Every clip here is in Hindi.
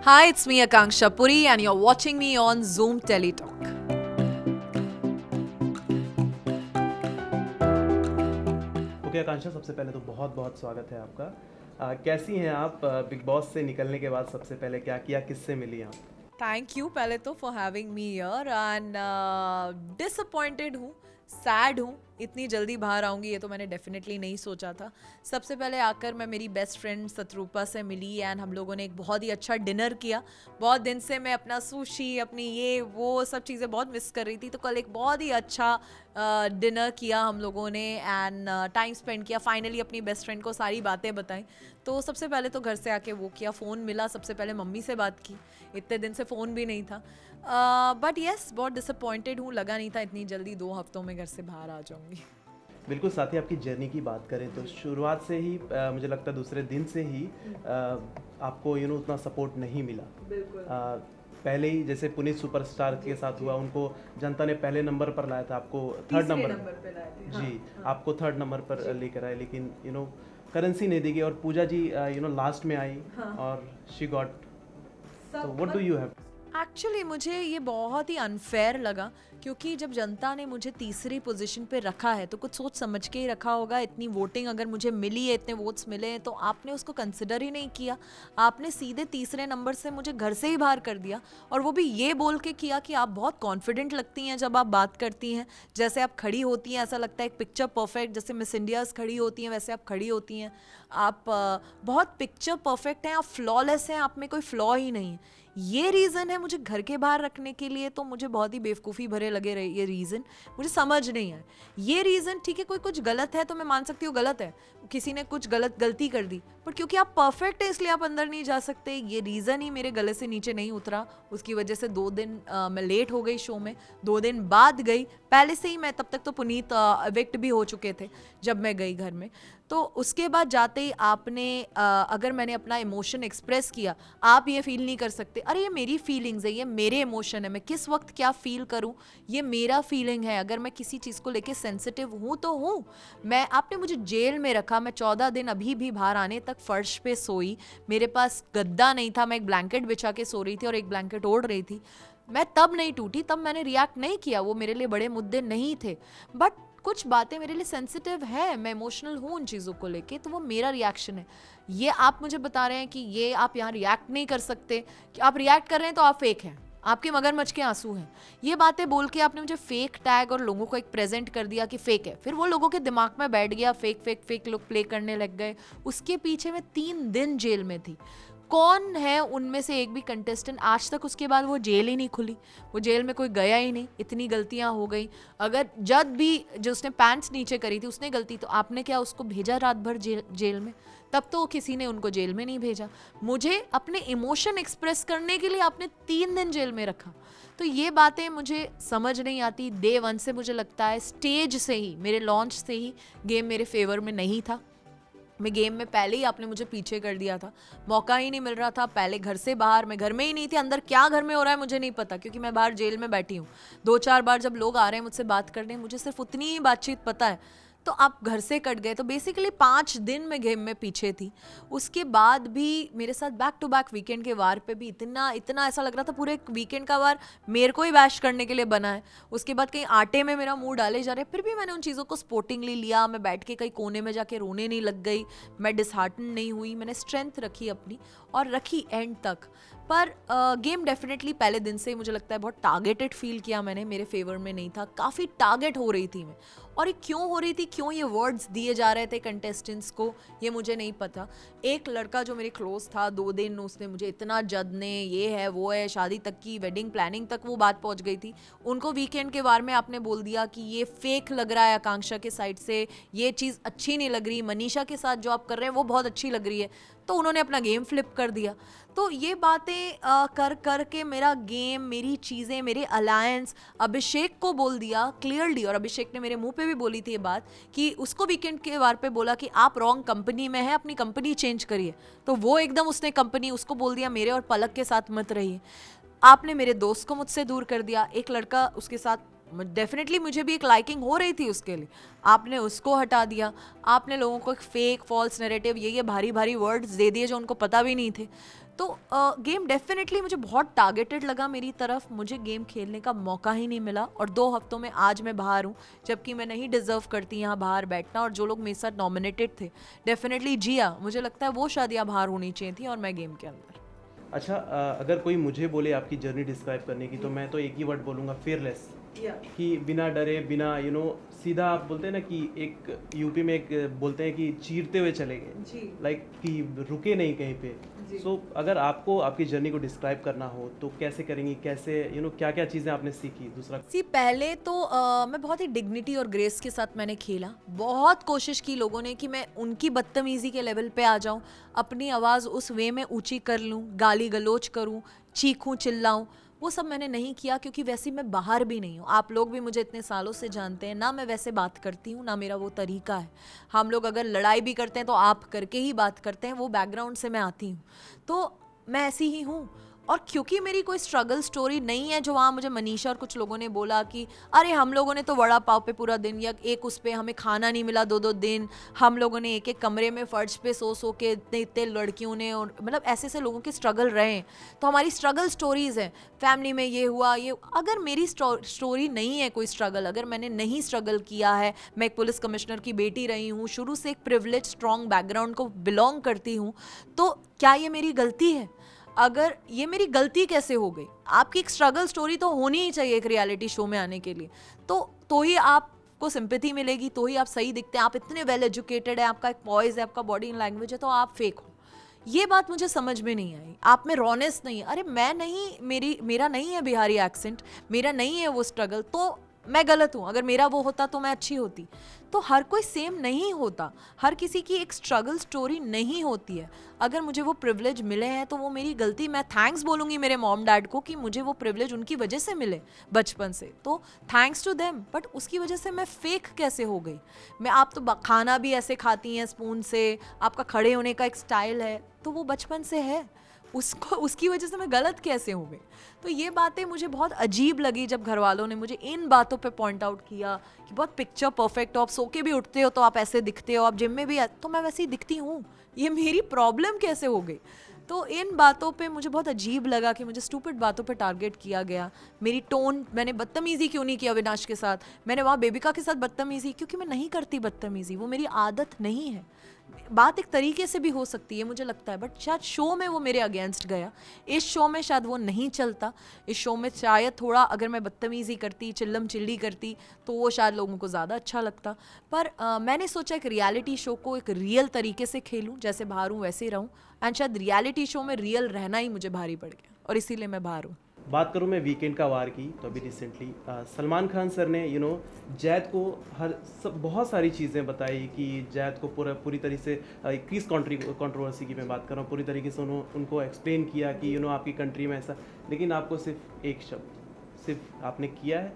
Hi, it's me Akanksha Puri and you're watching me on Zoom Teletalk. Okay Akanksha, सबसे पहले तो बहुत बहुत स्वागत है आपका। कैसी हैं आप? बिग बॉस से निकलने के बाद सबसे पहले क्या किया, किससे मिली आप? थैंक यू पहले तो for having me here and disappointed हूँ, सैड हूँ। इतनी जल्दी बाहर आऊँगी ये तो मैंने डेफिनेटली नहीं सोचा था। सबसे पहले आकर मैं मेरी बेस्ट फ्रेंड सतरूपा से मिली एंड हम लोगों ने एक बहुत ही अच्छा डिनर किया। बहुत दिन से मैं अपना सुशी, अपनी ये वो सब चीज़ें बहुत मिस कर रही थी, तो कल एक बहुत ही अच्छा डिनर किया हम लोगों ने एंड टाइम स्पेंड किया। फाइनली अपनी बेस्ट फ्रेंड को सारी बातें बताई। तो सबसे पहले तो घर से आके वो किया, फ़ोन मिला, सबसे पहले मम्मी से बात की। इतने दिन से फ़ोन भी नहीं था। बट येस, बहुत डिसअपॉइंटेड हूँ। लगा नहीं था इतनी जल्दी 2 हफ्तों में घर से बाहर आ जाऊँगी। बिल्कुल। साथ ही आपकी जर्नी की बात करें तो शुरुआत से ही मुझे लगता है दूसरे दिन से ही आपको उतना सपोर्ट नहीं मिला। बिल्कुल। पहले ही जैसे पुनीत सुपरस्टार के साथ हुआ, उनको जनता ने पहले नंबर पर लाया था, आपको थर्ड नंबर पे लाए थे। जी, हाँ। आपको थर्ड नंबर पर लेकर आए, लेकिन करेंसी नहीं दी गई और पूजा जी लास्ट में आई। हाँ। और शी गॉट। तो सब what do you have? Actually मुझे ये बहुत ही अनफेयर लगा, क्योंकि जब जनता ने मुझे तीसरी पोजीशन पे रखा है तो कुछ सोच समझ के ही रखा होगा। इतनी वोटिंग अगर मुझे मिली है, इतने वोट्स मिले हैं, तो आपने उसको कंसिडर ही नहीं किया। आपने सीधे तीसरे नंबर से मुझे घर से ही बाहर कर दिया, और वो भी ये बोल के किया कि आप बहुत कॉन्फिडेंट लगती हैं जब आप बात करती हैं। जैसे आप खड़ी होती हैं ऐसा लगता है एक पिक्चर परफेक्ट, जैसे मिस इंडियाज़ खड़ी होती हैं वैसे आप खड़ी होती हैं। आप बहुत पिक्चर परफेक्ट हैं, आप फ्लॉलेस हैं, आप में कोई फ्लॉ ही नहीं है। ये रीज़न है मुझे घर के बाहर रखने के लिए। तो मुझे बहुत ही बेवकूफ़ी भरे लगे रहे ये रीज़न, मुझे समझ नहीं आया ये रीज़न। ठीक है, कोई कुछ गलत है तो मैं मान सकती हूँ गलत है, किसी ने कुछ गलती कर दी, बट क्योंकि आप परफेक्ट है इसलिए आप अंदर नहीं जा सकते। ये रीज़न ही मेरे गले से नीचे नहीं उतरा। उसकी वजह से 2 दिन मैं लेट हो गई शो में, 2 दिन बाद गई। पहले से ही मैं, तब तक तो पुनीत इविक्ट भी हो चुके थे जब मैं गई घर में। तो उसके बाद जाते ही आपने अगर मैंने अपना इमोशन एक्सप्रेस किया, आप ये फील नहीं कर सकते। अरे ये मेरी फीलिंग्स है, ये मेरे इमोशन है, मैं किस वक्त क्या फील करूं ये मेरा फीलिंग है। अगर मैं किसी चीज़ को लेके सेंसिटिव हूं तो हूं। आपने मुझे जेल में रखा, मैं 14 दिन अभी भी बाहर आने तक फर्श पे सोई। मेरे पास गद्दा नहीं था, मैं एक ब्लैंकेट बिछा के सो रही थी और एक ब्लैंकेट ओढ़ रही थी। मैं तब नहीं टूटी, तब मैंने रिएक्ट नहीं किया, वो मेरे लिए बड़े मुद्दे नहीं थे। बट कुछ बातें मेरे लिए सेंसिटिव है, मैं इमोशनल हूँ उन चीज़ों को लेके, तो वो मेरा रिएक्शन है। ये आप मुझे बता रहे हैं कि ये आप यहाँ रिएक्ट नहीं कर सकते, कि आप रिएक्ट कर रहे हैं तो आप फेक हैं, आपके मगरमच्छ के आंसू हैं। ये बातें बोल के आपने मुझे फेक टैग और लोगों को एक प्रेजेंट कर दिया कि फेक है। फिर वो लोगों के दिमाग में बैठ गया, फेक फेक फेक लोग प्ले करने लग गए। उसके पीछे मैं 3 दिन जेल में थी। कौन है उनमें से एक भी कंटेस्टेंट आज तक उसके बाद वो जेल ही नहीं खुली, वो जेल में कोई गया ही नहीं। इतनी गलतियां हो गई। अगर जब भी जो उसने पैंट्स नीचे करी थी उसने गलती, तो आपने क्या उसको भेजा रात भर जेल में? तब तो किसी ने उनको जेल में नहीं भेजा। मुझे अपने इमोशन एक्सप्रेस करने के लिए आपने 3 दिन जेल में रखा। तो ये बातें मुझे समझ नहीं आती। डे 1 से मुझे लगता है, स्टेज से ही, मेरे लॉन्च से ही गेम मेरे फेवर में नहीं था। मैं गेम में पहले ही आपने मुझे पीछे कर दिया था, मौका ही नहीं मिल रहा था। पहले घर से बाहर, मैं घर में ही नहीं थी। अंदर क्या घर में हो रहा है मुझे नहीं पता, क्योंकि मैं बाहर जेल में बैठी हूँ। 2-4 बार जब लोग आ रहे हैं मुझसे बात करने, मुझे सिर्फ उतनी ही बातचीत पता है। तो आप घर से कट गए, तो बेसिकली 5 दिन में गेम में पीछे थी। उसके बाद भी मेरे साथ बैक टू बैक वीकेंड के वार पे भी इतना इतना ऐसा लग रहा था पूरे वीकेंड का वार मेरे को ही बैश करने के लिए बना है। उसके बाद कहीं आटे में मेरा मुंह डाले जा रहे, फिर भी मैंने उन चीज़ों को स्पोर्टिंगली लिया। मैं बैठ के कहीं कोने में जाके रोने नहीं लग गई, मैं डिसहार्टन नहीं हुई। मैंने स्ट्रेंथ रखी अपनी, और रखी एंड तक। पर गेम डेफिनेटली पहले दिन से ही मुझे लगता है बहुत टारगेटेड फील किया मैंने, मेरे फेवर में नहीं था। काफ़ी टारगेट हो रही थी मैं, और ये क्यों हो रही थी, क्यों ये वर्ड्स दिए जा रहे थे कंटेस्टेंट्स को, ये मुझे नहीं पता। एक लड़का जो मेरे क्लोज था, 2 दिन उसने मुझे इतना जदने, ये है वो है, शादी तक की, वेडिंग प्लानिंग तक वो बात पहुंच गई थी। उनको वीकेंड के बारे में आपने बोल दिया कि ये फेक लग रहा है आकांक्षा के साइड से, ये चीज़ अच्छी नहीं लग रही, मनीषा के साथ जो आप कर रहे हैं वो बहुत अच्छी लग रही है। तो उन्होंने अपना गेम फ्लिप कर दिया। तो ये बातें कर कर के मेरा गेम, मेरी चीज़ें, मेरे अलायंस अभिषेक को बोल दिया क्लियरली। और अभिषेक ने मेरे मुंह पे भी बोली थी ये बात, कि उसको वीकेंड के वार पे बोला कि आप रॉन्ग कंपनी में हैं, अपनी कंपनी चेंज करिए। तो वो एकदम उसने कंपनी उसको बोल दिया मेरे और पलक के साथ मत रहिए। आपने मेरे दोस्त को मुझसे दूर कर दिया। एक लड़का उसके साथ डेफिनेटली मुझे भी एक लाइकिंग हो रही थी उसके लिए, आपने उसको हटा दिया, आपने लोगों को एक फेक फॉल्स नैरेटिव ये भारी भारी वर्ड्स दे दिए जो उनको पता भी नहीं थे। तो गेम डेफिनेटली मुझे बहुत टारगेटेड लगा मेरी तरफ, मुझे गेम खेलने का मौका ही नहीं मिला और 2 हफ्तों में आज मैं बाहर हूँ, जबकि मैं नहीं डिजर्व करती यहाँ बाहर बैठना। और जो लोग मेरे साथ नॉमिनेटेड थे डेफिनेटली जिया, मुझे लगता है वो शायद यहाँ बाहर होनी चाहिए थी और मैं गेम के अंदर। अच्छा, अगर कोई मुझे बोले आपकी जर्नी डिस्क्राइब करने की, तो मैं तो एक ही वर्ड बोलूँगा, फियरलेस। कि बिना डरे, बिना सीधा आप बोलते हैं ना कि एक यूपी में एक बोलते हैं कि चीरते हुए चले गए, लाइक कि रुके नहीं कहीं पे। सो अगर आपको आपकी जर्नी को डिस्क्राइब करना हो तो कैसे करेंगी, कैसे क्या क्या चीज़ें आपने सीखी? दूसरा पहले तो मैं बहुत ही डिग्निटी और ग्रेस के साथ मैंने खेला, बहुत कोशिश की लोगों ने कि मैं उनकी बदतमीजी के लेवल पे आ जाऊं, अपनी आवाज़ उस वे में ऊंची कर लूं, गाली गलोच करूं, चीखूं चिल्लाऊं, वो सब मैंने नहीं किया क्योंकि वैसे मैं बाहर भी नहीं हूँ। आप लोग भी मुझे इतने सालों से जानते हैं, ना मैं वैसे बात करती हूँ, ना मेरा वो तरीका है। हम लोग अगर लड़ाई भी करते हैं तो आप करके ही बात करते हैं, वो बैकग्राउंड से मैं आती हूँ, तो मैं ऐसी ही हूँ। और क्योंकि मेरी कोई स्ट्रगल स्टोरी नहीं है जो वहाँ मुझे मनीषा और कुछ लोगों ने बोला कि अरे हम लोगों ने तो वड़ा पाव पे पूरा दिन, या एक उस पे हमें खाना नहीं मिला 2-2 दिन, हम लोगों ने एक एक कमरे में फर्श पे सो के इतने इतने लड़कियों ने, और मतलब ऐसे ऐसे लोगों के स्ट्रगल रहे हैं, तो हमारी स्ट्रगल स्टोरीज़ हैं, फैमिली में ये हुआ ये। अगर मेरी स्टोरी नहीं है कोई स्ट्रगल, अगर मैंने नहीं स्ट्रगल किया है, मैं एक पुलिस कमिश्नर की बेटी रही हूँ, शुरू से एक प्रिविलेज स्ट्रॉन्ग बैकग्राउंड को बिलोंग करती हूँ, तो क्या ये मेरी गलती है? अगर ये मेरी गलती कैसे हो गई? आपकी एक स्ट्रगल स्टोरी तो होनी ही चाहिए एक रियलिटी शो में आने के लिए, तो ही आपको सिंपैथी मिलेगी, तो ही आप सही दिखते हैं। आप इतने वेल एजुकेटेड है, आपका एक वॉइस है, आपका बॉडी लैंग्वेज है, तो आप फेक हो। ये बात मुझे समझ में नहीं आई। आप में रॉनेस नहीं है। अरे मैं नहीं, मेरा नहीं है बिहारी एक्सेंट, मेरा नहीं है वो स्ट्रगल, तो मैं गलत हूँ। अगर मेरा वो होता तो मैं अच्छी होती। तो हर कोई सेम नहीं होता, हर किसी की एक स्ट्रगल स्टोरी नहीं होती है। अगर मुझे वो प्रिविलेज मिले हैं तो वो मेरी गलती, मैं थैंक्स बोलूँगी मेरे मॉम डैड को कि मुझे वो प्रिविलेज उनकी वजह से मिले बचपन से, तो थैंक्स टू देम। बट उसकी वजह से मैं फेक कैसे हो गई? आप तो खाना भी ऐसे खाती हैं स्पून से, आपका खड़े होने का एक स्टाइल है, तो वो बचपन से है, उसकी वजह से मैं गलत कैसे हो गई? तो ये बातें मुझे बहुत अजीब लगी जब घर वालों ने मुझे इन बातों पे पॉइंट आउट किया कि बहुत पिक्चर परफेक्ट हो, आप सो के भी उठते हो तो आप ऐसे दिखते हो, आप जिम में भी तो मैं वैसे ही दिखती हूँ, ये मेरी प्रॉब्लम कैसे हो गई? तो इन बातों पे मुझे बहुत अजीब लगा कि मुझे स्टूपिड बातों पे टारगेट किया गया। मेरी टोन, मैंने बदतमीज़ी क्यों नहीं किया अविनाश के साथ, मैंने वहाँ बेबिका के साथ बदतमीज़ी, क्योंकि मैं नहीं करती बदतमीज़ी, वो मेरी आदत नहीं है। बात एक तरीके से भी हो सकती है मुझे लगता है, बट शायद शो में वो मेरे अगेंस्ट गया। इस शो में शायद वो नहीं चलता। इस शो में शायद थोड़ा अगर मैं बदतमीज़ी करती, चिल्लम चिल्ली करती, तो वो शायद लोगों को ज़्यादा अच्छा लगता। पर मैंने सोचा एक रियलिटी शो को एक रियल तरीके से खेलूँ, जैसे बाहर हूँ वैसे ही रहूँ, एंड शायद रियलिटी शो में रियल रहना ही मुझे भारी पड़ गया और इसीलिए मैं बाहर हूँ। बात करूं मैं वीकेंड का वार की, तो अभी रिसेंटली सलमान खान सर ने जैद को बहुत सारी चीज़ें बताई कि जैद को पूरी तरीके से किस कंट्रोवर्सी की मैं बात कर रहा हूँ, पूरी तरीके से उनको एक्सप्लेन किया कि आपकी कंट्री में ऐसा, लेकिन आपको सिर्फ एक शब्द, सिर्फ आपने किया है,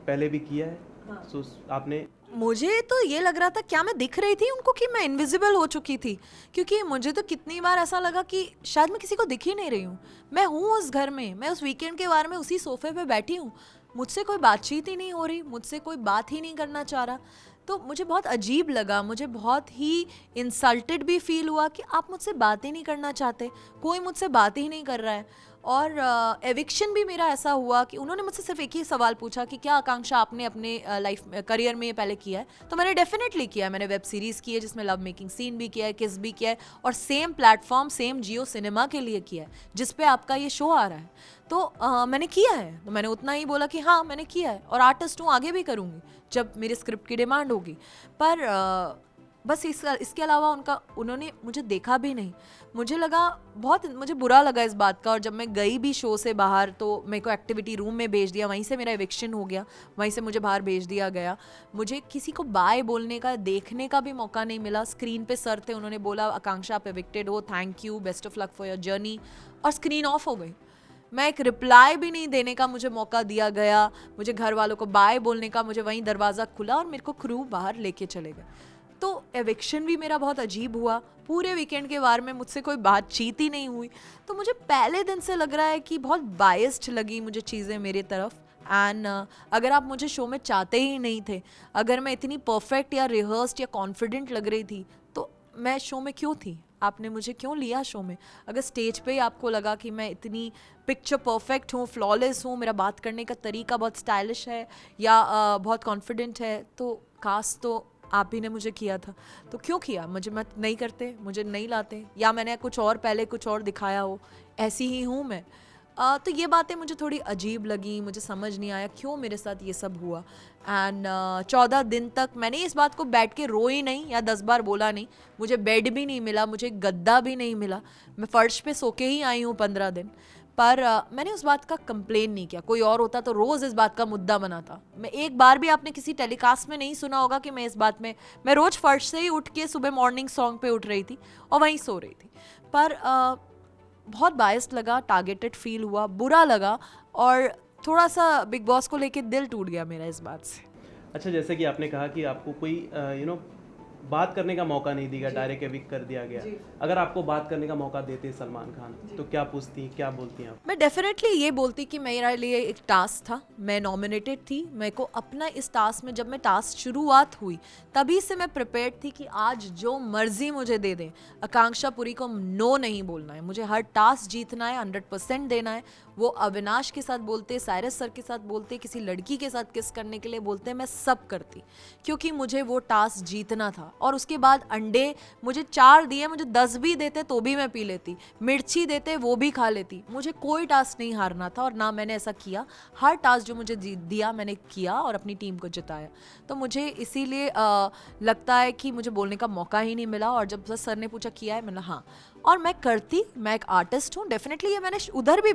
पहले भी किया है। हाँ। सो आपने, मुझे तो ये लग रहा था क्या मैं दिख रही थी उनको कि मैं इनविजिबल हो चुकी थी, क्योंकि मुझे तो कितनी बार ऐसा लगा कि शायद मैं किसी को दिख ही नहीं रही हूँ। मैं हूँ उस घर में, मैं उस वीकेंड के बारे में उसी सोफे पे बैठी हूँ, मुझसे कोई बातचीत ही नहीं हो रही, मुझसे कोई बात ही नहीं करना चाह रहा। तो मुझे बहुत अजीब लगा, मुझे बहुत ही इंसल्टेड भी फील हुआ कि आप मुझसे बात ही नहीं करना चाहते, कोई मुझसे बात ही नहीं कर रहा है। और एविक्शन भी मेरा ऐसा हुआ कि उन्होंने मुझसे सिर्फ एक ही सवाल पूछा कि क्या आकांक्षा आपने अपने लाइफ करियर में पहले किया है? तो मैंने डेफिनेटली किया है। मैंने वेब सीरीज़ की है जिसमें लव मेकिंग सीन भी किया है, किस भी किया है, और सेम प्लेटफॉर्म, सेम जियो सिनेमा के लिए किया है जिस पे आपका ये शो आ रहा है। तो मैंने किया है, तो मैंने उतना ही बोला कि हाँ मैंने किया है, और आर्टिस्ट हूँ, आगे भी करूँगी जब मेरे स्क्रिप्ट की डिमांड होगी। पर बस इसके अलावा उन्होंने मुझे देखा भी नहीं। मुझे बुरा लगा इस बात का। और जब मैं गई भी शो से बाहर तो मेरे को एक्टिविटी रूम में भेज दिया, वहीं से मेरा एविक्शन हो गया, वहीं से मुझे बाहर भेज दिया गया। मुझे किसी को बाय बोलने का, देखने का भी मौका नहीं मिला। स्क्रीन पे सर थे, उन्होंने बोला आकांक्षा आप एविक्टेड हो, thank you, best of luck for your journey, और स्क्रीन ऑफ हो गई। मैं एक रिप्लाई भी नहीं देने का मुझे मौका दिया गया, मुझे घर वालों को बाय बोलने का, मुझे वहीं दरवाज़ा खुला और मेरे को क्रू बाहर लेके चले गए। तो एविक्शन भी मेरा बहुत अजीब हुआ। पूरे वीकेंड के बारे में मुझसे कोई बातचीत ही नहीं हुई। तो मुझे पहले दिन से लग रहा है कि बहुत बायस्ड लगी मुझे चीज़ें मेरे तरफ। एंड अगर आप मुझे शो में चाहते ही नहीं थे, अगर मैं इतनी परफेक्ट या रिहर्स्ड या कॉन्फिडेंट लग रही थी, तो मैं शो में क्यों थी? आपने मुझे क्यों लिया शो में? अगर स्टेज पे ही आपको लगा कि मैं इतनी पिक्चर परफेक्ट हूँ, फ्लॉलेस हूँ, मेरा बात करने का तरीका बहुत स्टाइलिश है या बहुत कॉन्फिडेंट है, तो कास्ट तो आप ही ने मुझे किया था, तो क्यों किया? मुझे मत नहीं करते, मुझे नहीं लाते, या मैंने कुछ और पहले कुछ और दिखाया हो, ऐसी ही हूँ मैं। तो ये बातें मुझे थोड़ी अजीब लगी, मुझे समझ नहीं आया क्यों मेरे साथ ये सब हुआ। एंड 14 दिन तक मैंने इस बात को बैठ के रोई नहीं या 10 बार बोला नहीं, मुझे बेड भी नहीं मिला, मुझे गद्दा भी नहीं मिला, मैं फ़र्श पे सो के ही आई हूँ 15 दिन। पर मैंने उस बात का कंप्लेन नहीं किया। कोई और होता तो रोज़ इस बात का मुद्दा बनाता। मैं एक बार भी आपने किसी टेलीकास्ट में नहीं सुना होगा कि मैं इस बात में, मैं रोज़ फर्श से ही उठ के सुबह मॉर्निंग सॉन्ग पे उठ रही थी और वहीं सो रही थी। पर बहुत बायस्ड लगा, टारगेटेड फील हुआ, बुरा लगा और थोड़ा सा बिग बॉस को लेके दिल टूट गया मेरा इस बात से। अच्छा, जैसे कि आपने कहा कि आपको कोई बात करने का मौका नहीं दिया, डायरेक्ट एविक्ट कर दिया गया। अगर आपको बात करने का मौका देते सलमान खान, तो क्या पूछती, क्या बोलती हैं आप? मैं डेफिनेटली ये बोलती कि मेरा लिए एक टास्क था, मैं नॉमिनेटेड थी, मेरे को अपना इस टास्क में, जब मैं टास्क शुरुआत हुई तभी से मैं प्रिपेयर्ड थी कि आज जो मर्जी मुझे दे दें, आकांक्षा पुरी को नो नहीं बोलना है, मुझे हर टास्क जीतना है, 100% देना है। वो अविनाश के साथ बोलते, साइरस सर के साथ बोलते, किसी लड़की के साथ किस करने के लिए बोलते, मैं सब करती, क्योंकि मुझे वो टास्क जीतना था। और उसके बाद अंडे मुझे 4 दिए, मुझे 10 भी देते तो भी मैं पी लेती, मिर्ची देते वो भी खा लेती, मुझे कोई टास्क नहीं हारना था और ना मैंने ऐसा किया। हर टास्क जो मुझे दिया मैंने किया और अपनी टीम को जिताया। तो मुझे इसीलिए लगता है कि मुझे बोलने का मौका ही नहीं मिला। और जब सर ने पूछा किया है, मैंने हाँ, और मैं करती, मैं एक आर्टिस्ट हूँ डेफिनेटली। ये मैंने उधर भी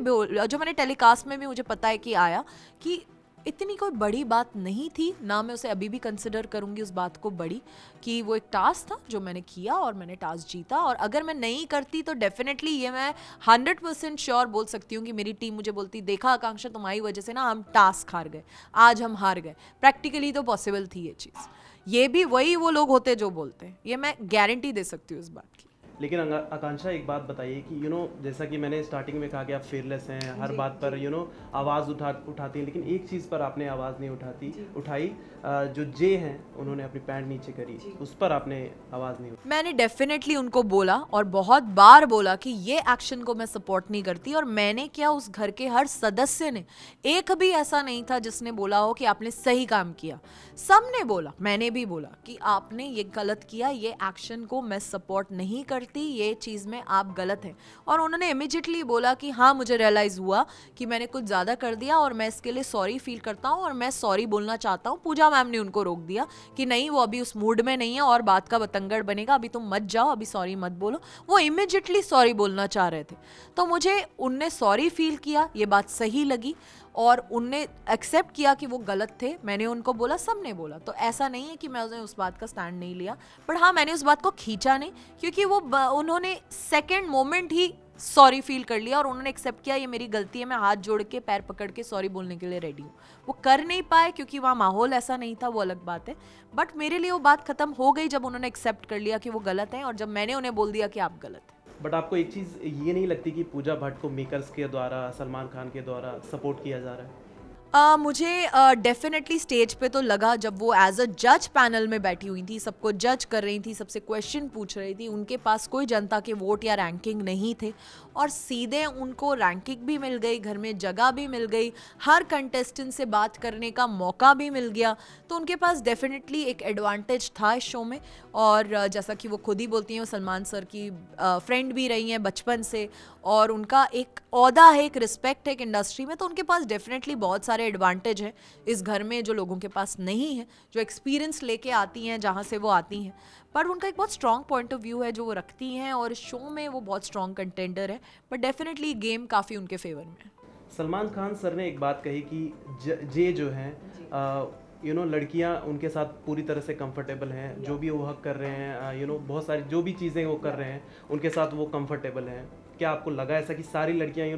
जो मैंने टेलीकास्ट में भी मुझे पता है कि आया कि इतनी कोई बड़ी बात नहीं थी, ना मैं उसे अभी भी कंसिडर करूँगी उस बात को बड़ी, कि वो एक टास्क था जो मैंने किया और मैंने टास्क जीता। और अगर मैं नहीं करती तो डेफिनेटली ये मैं 100% श्योर बोल सकती हूँ कि मेरी टीम मुझे बोलती, देखा आकांक्षा तुम्हारी वजह से ना हम टास्क हार गए, आज हम हार गए। प्रैक्टिकली तो पॉसिबल थी ये चीज़। ये भी वही वो लोग होते जो बोलते हैं, ये मैं गारंटी दे सकती हूँ इस बात की। लेकिन आकांक्षा, एक बात बताइए कि जैसा कि मैंने स्टार्टिंग में कहा कि आप फेयरलेस हैं, हर बात पर आवाज़ उठाती हैं, लेकिन एक चीज़ पर आपने आवाज़ नहीं उठाई। जो जे हैं उन्होंने अपनी पैंट नीचे करी, उस पर आपने आवाज़ नहीं उठाई। मैंने डेफिनेटली उनको बोला और बहुत बार बोला कि ये एक्शन को मैं सपोर्ट नहीं करती। और मैंने क्या, उस घर के हर सदस्य ने, एक भी ऐसा नहीं था जिसने बोला हो कि आपने सही काम किया। सबने बोला, मैंने भी बोला कि आपने ये गलत किया, ये एक्शन को मैं सपोर्ट नहीं करती, ये चीज़ में आप गलत हैं। और उन्होंने इमिजिएटली बोला कि हाँ, मुझे रियलाइज़ हुआ कि मैंने कुछ ज़्यादा कर दिया और मैं इसके लिए सॉरी फील करता हूँ और मैं सॉरी बोलना चाहता हूँ। पूजा मैम ने उनको रोक दिया कि नहीं, वो अभी उस मूड में नहीं है और बात का बतंगड़ बनेगा, अभी तुम मत जाओ, अभी सॉरी मत बोलो। वो इमिजिएटली सॉरी बोलना चाह रहे थे, तो मुझे उनने सॉरी फील किया, ये बात सही लगी और उनने एक्सेप्ट किया कि वो गलत थे। मैंने उनको बोला, सब ने बोला, तो ऐसा नहीं है कि मैं उस बात का स्टैंड नहीं लिया। बट हाँ, मैंने उस बात को खींचा नहीं, क्योंकि वो उन्होंने सेकेंड मोमेंट ही सॉरी फील कर लिया और उन्होंने एक्सेप्ट किया ये मेरी गलती है, मैं हाथ जोड़ के पैर पकड़ के सॉरी बोलने के लिए रेडी हूँ। वो कर नहीं पाए क्योंकि वहाँ माहौल ऐसा नहीं था, वो अलग बात है। बट मेरे लिए वो बात खत्म हो गई जब उन्होंने एक्सेप्ट कर लिया कि वो गलत है और जब मैंने उन्हें बोल दिया कि आप गलत हैं। बट आपको एक चीज़ ये नहीं लगती कि पूजा भट्ट को मेकर्स के द्वारा, सलमान खान के द्वारा सपोर्ट किया जा रहा है? मुझे डेफिनेटली स्टेज पे तो लगा, जब वो एज अ जज पैनल में बैठी हुई थी, सबको जज कर रही थी, सबसे क्वेश्चन पूछ रही थी, उनके पास कोई जनता के वोट या रैंकिंग नहीं थे और सीधे उनको रैंकिंग भी मिल गई, घर में जगह भी मिल गई, हर कंटेस्टेंट से बात करने का मौका भी मिल गया। तो उनके पास डेफिनेटली एक एडवांटेज था इस शो में। और जैसा कि वो खुद ही बोलती हैं, वो सलमान सर की फ्रेंड भी रही हैं बचपन से और उनका एक ओहदा है, एक रिस्पेक्ट है एक इंडस्ट्री में, तो उनके पास डेफिनेटली बहुत सारे एडवांटेज है इस घर में जो लोगों के पास नहीं है, जो एक्सपीरियंस लेके आती हैं जहाँ से वो आती हैं। पर उनका एक बहुत स्ट्रॉन्ग पॉइंट ऑफ व्यू है जो वो रखती हैं और शो में वो बहुत स्ट्रॉन्ग कंटेंडर है। बट डेफिनेटली गेम काफ़ी उनके फेवर में है। सलमान खान सर ने एक बात कही कि जे जो हैं लड़कियां उनके साथ पूरी तरह से कंफर्टेबल हैं, जो भी वो हक कर रहे हैं, बहुत सारी जो भी चीज़ें वो कर रहे हैं उनके साथ वो कंफर्टेबल हैं। क्या आपको लगा ऐसा कि सारी लड़कियां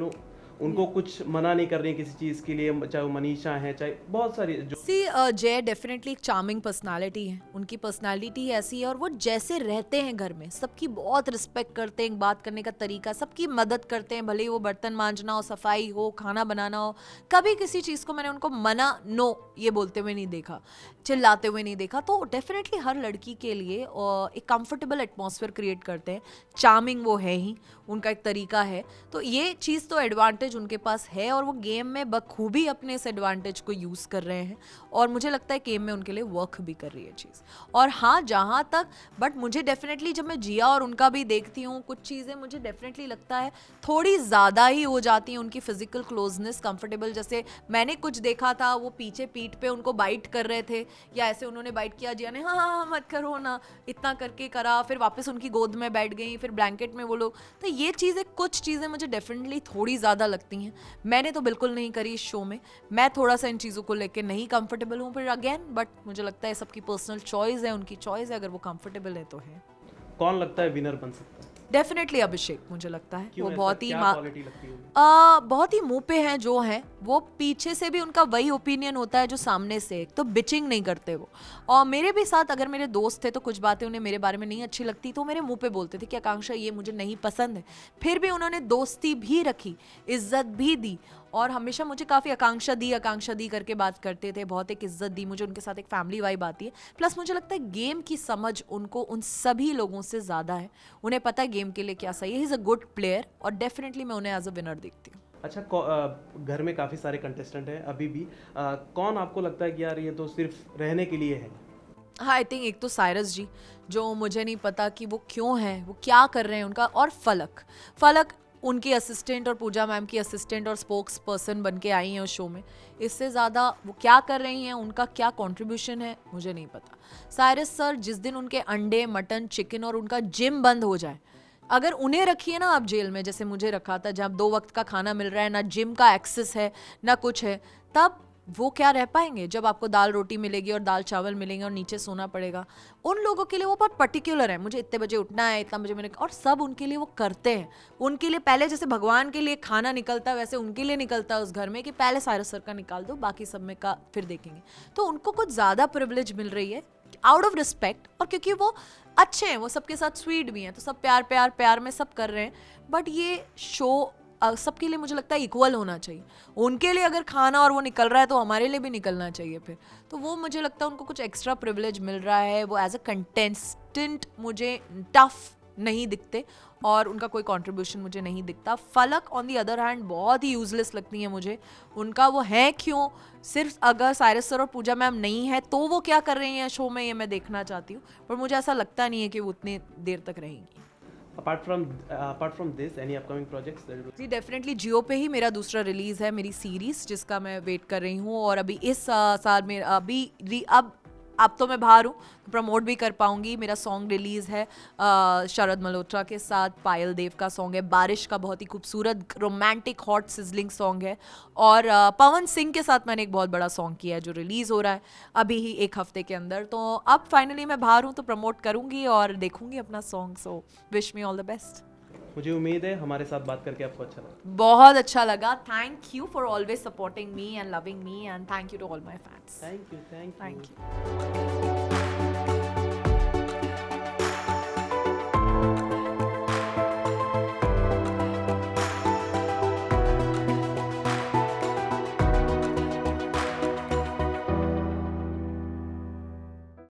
उनको कुछ मना नहीं कर रही हैं किसी चीज़ के लिए, चाहे वो मनीषा है, चाहे बहुत सारी जो सी जय डेफिनेटली एक चार्मिंग पर्सनालिटी है, उनकी पर्सनालिटी ऐसी है और वो जैसे रहते हैं घर में सबकी बहुत रिस्पेक्ट करते हैं, बात करने का तरीका, सबकी मदद करते हैं, भले ही वो बर्तन मांजना हो, सफाई हो, खाना बनाना हो, कभी किसी चीज़ को मैंने उनको मना नो ये बोलते हुए नहीं देखा, चिल्लाते हुए नहीं देखा। तो डेफिनेटली हर लड़की के लिए एक कंफर्टेबल एटमॉस्फेयर क्रिएट करते हैं, चार्मिंग वो है ही, उनका एक तरीका है। तो ये चीज़ तो एडवांटेज उनके पास है और वो गेम में बखूबी अपने इस एडवांटेज को यूज़ कर रहे हैं और मुझे लगता है गेम में उनके लिए वर्क भी कर रही है चीज़। और हाँ, जहाँ तक बट मुझे डेफिनेटली जब मैं जिया और उनका भी देखती हूँ कुछ चीज़ें मुझे डेफिनेटली लगता है थोड़ी ज़्यादा ही हो जाती हैं उनकी फिजिकल क्लोजनेस, कंफर्टेबल। जैसे मैंने कुछ देखा था वो पीछे पीठ पे उनको बाइट कर रहे थे या ऐसे उन्होंने बाइट किया, जिया ने हाँ हाँ मत करो ना, इतना करके करा, फिर वापस उनकी गोद में बैठ गई, फिर ब्लैंकेट में वो लोग। तो ये चीज़ें कुछ चीज़ें मुझे डेफिनेटली थोड़ी ज़्यादा लगती हैं। मैंने तो बिल्कुल नहीं करी इस शो में, मैं थोड़ा सा इन चीज़ों को लेकर नहीं कंफर्टेबल हूँ फिर अगेन, बट मुझे लगता है सबकी पर्सनल चॉइस है, उनकी चॉइस है, अगर वो कंफर्टेबल है तो है। कौन लगता है विनर बन सकता है? डेफिनेटली अभिषेक, मुझे लगता है वो बहुत ही क्वालिटी लगती है? बहुत ही मुंह पे हैं जो हैं, वो पीछे से भी उनका वही ओपिनियन होता है जो सामने से, एक तो बिचिंग नहीं करते वो। और मेरे भी साथ अगर मेरे दोस्त थे तो कुछ बातें उन्हें मेरे बारे में नहीं अच्छी लगती तो मेरे मुंह पे बोलते थे कि आकांक्षा ये मुझे नहीं पसंद है, फिर भी उन्होंने दोस्ती भी रखी, इज्जत भी दी और हमेशा मुझे काफ़ी आकांक्षा दी करके बात करते थे, बहुत एक इज्जत दी मुझे, उनके साथ एक फैमिली वाइब आती है। प्लस मुझे लगता है गेम की समझ उनको उन सभी लोगों से ज़्यादा है, उन्हें पता है गेम के लिए क्या सही है, he is a good player और डेफिनेटली मैं उन्हें एज अ विनर देखती हूँ। अच्छा, घर में काफ़ी सारे कंटेस्टेंट हैं अभी भी, कौन आपको लगता है कि यार ये तो सिर्फ रहने के लिए है? हाँ, आई थिंक एक तो साइरस जी, जो मुझे नहीं पता कि वो क्यों हैं, वो क्या कर रहे हैं उनका, और फलक उनकी असिस्टेंट और पूजा मैम की असिस्टेंट और स्पोक्स पर्सन बन के आई हैं उस शो में। इससे ज़्यादा वो क्या कर रही हैं, उनका क्या कंट्रीब्यूशन है, मुझे नहीं पता। साइरस सर, जिस दिन उनके अंडे, मटन, चिकन और उनका जिम बंद हो जाए, अगर उन्हें रखिए ना आप जेल में जैसे मुझे रखा था, जहाँ 2 वक्त का खाना मिल रहा है, ना जिम का एक्सेस है ना कुछ है, तब वो क्या रह पाएंगे जब आपको दाल रोटी मिलेगी और दाल चावल मिलेंगे और नीचे सोना पड़ेगा। उन लोगों के लिए वो बहुत पर्टिकुलर है, मुझे इतने बजे उठना है, इतना बजे मैंने, और सब उनके लिए वो करते हैं। उनके लिए पहले जैसे भगवान के लिए खाना निकलता है वैसे उनके लिए निकलता है उस घर में कि पहले साइरस सर का निकाल दो, बाकी सब में का फिर देखेंगे। तो उनको कुछ ज़्यादा प्रिविलेज मिल रही है आउट ऑफ रिस्पेक्ट, और क्योंकि वो अच्छे हैं, वो सबके साथ स्वीट भी हैं, तो सब प्यार में सब कर रहे हैं। बट ये शो सबके लिए मुझे लगता है इक्वल होना चाहिए। उनके लिए अगर खाना और वो निकल रहा है तो हमारे लिए भी निकलना चाहिए फिर। तो वो मुझे लगता है उनको कुछ एक्स्ट्रा प्रिविलेज मिल रहा है, वो एज अ कंटेस्टेंट मुझे टफ नहीं दिखते और उनका कोई कंट्रीब्यूशन मुझे नहीं दिखता। फलक ऑन दी अदर हैंड बहुत ही यूजलेस लगती हैं मुझे, उनका वो है क्यों, सिर्फ अगर साइरस सर और पूजा मैम नहीं है तो वो क्या कर रही हैं शो में, ये मैं देखना चाहती हूँ, पर मुझे ऐसा लगता नहीं है कि वो उतनी देर तक रहेंगी। apart from this, any upcoming projects that जी डेफिनेटली जियो पे ही मेरा दूसरा रिलीज है मेरी सीरीज, जिसका मैं वेट कर रही हूँ। और अभी इस साल में अब तो मैं बाहर हूँ तो प्रमोट भी कर पाऊंगी। मेरा सॉन्ग रिलीज है शरद मल्होत्रा के साथ, पायल देव का सॉन्ग है बारिश का, बहुत ही खूबसूरत रोमांटिक हॉट सिजलिंग सॉन्ग है। और पवन सिंह के साथ मैंने एक बहुत बड़ा सॉन्ग किया है जो रिलीज हो रहा है अभी ही 1 हफ्ते के अंदर। तो अब फाइनली मैं बाहर हूँ तो प्रमोट करूंगी और देखूंगी अपना song. So wish me all the best. मुझे उम्मीद है हमारे साथ बात करके आपको अच्छा लगा। बहुत अच्छा लगा। Thank you for always supporting me and loving me, and thank you to all my fans. Thank you. Thank you.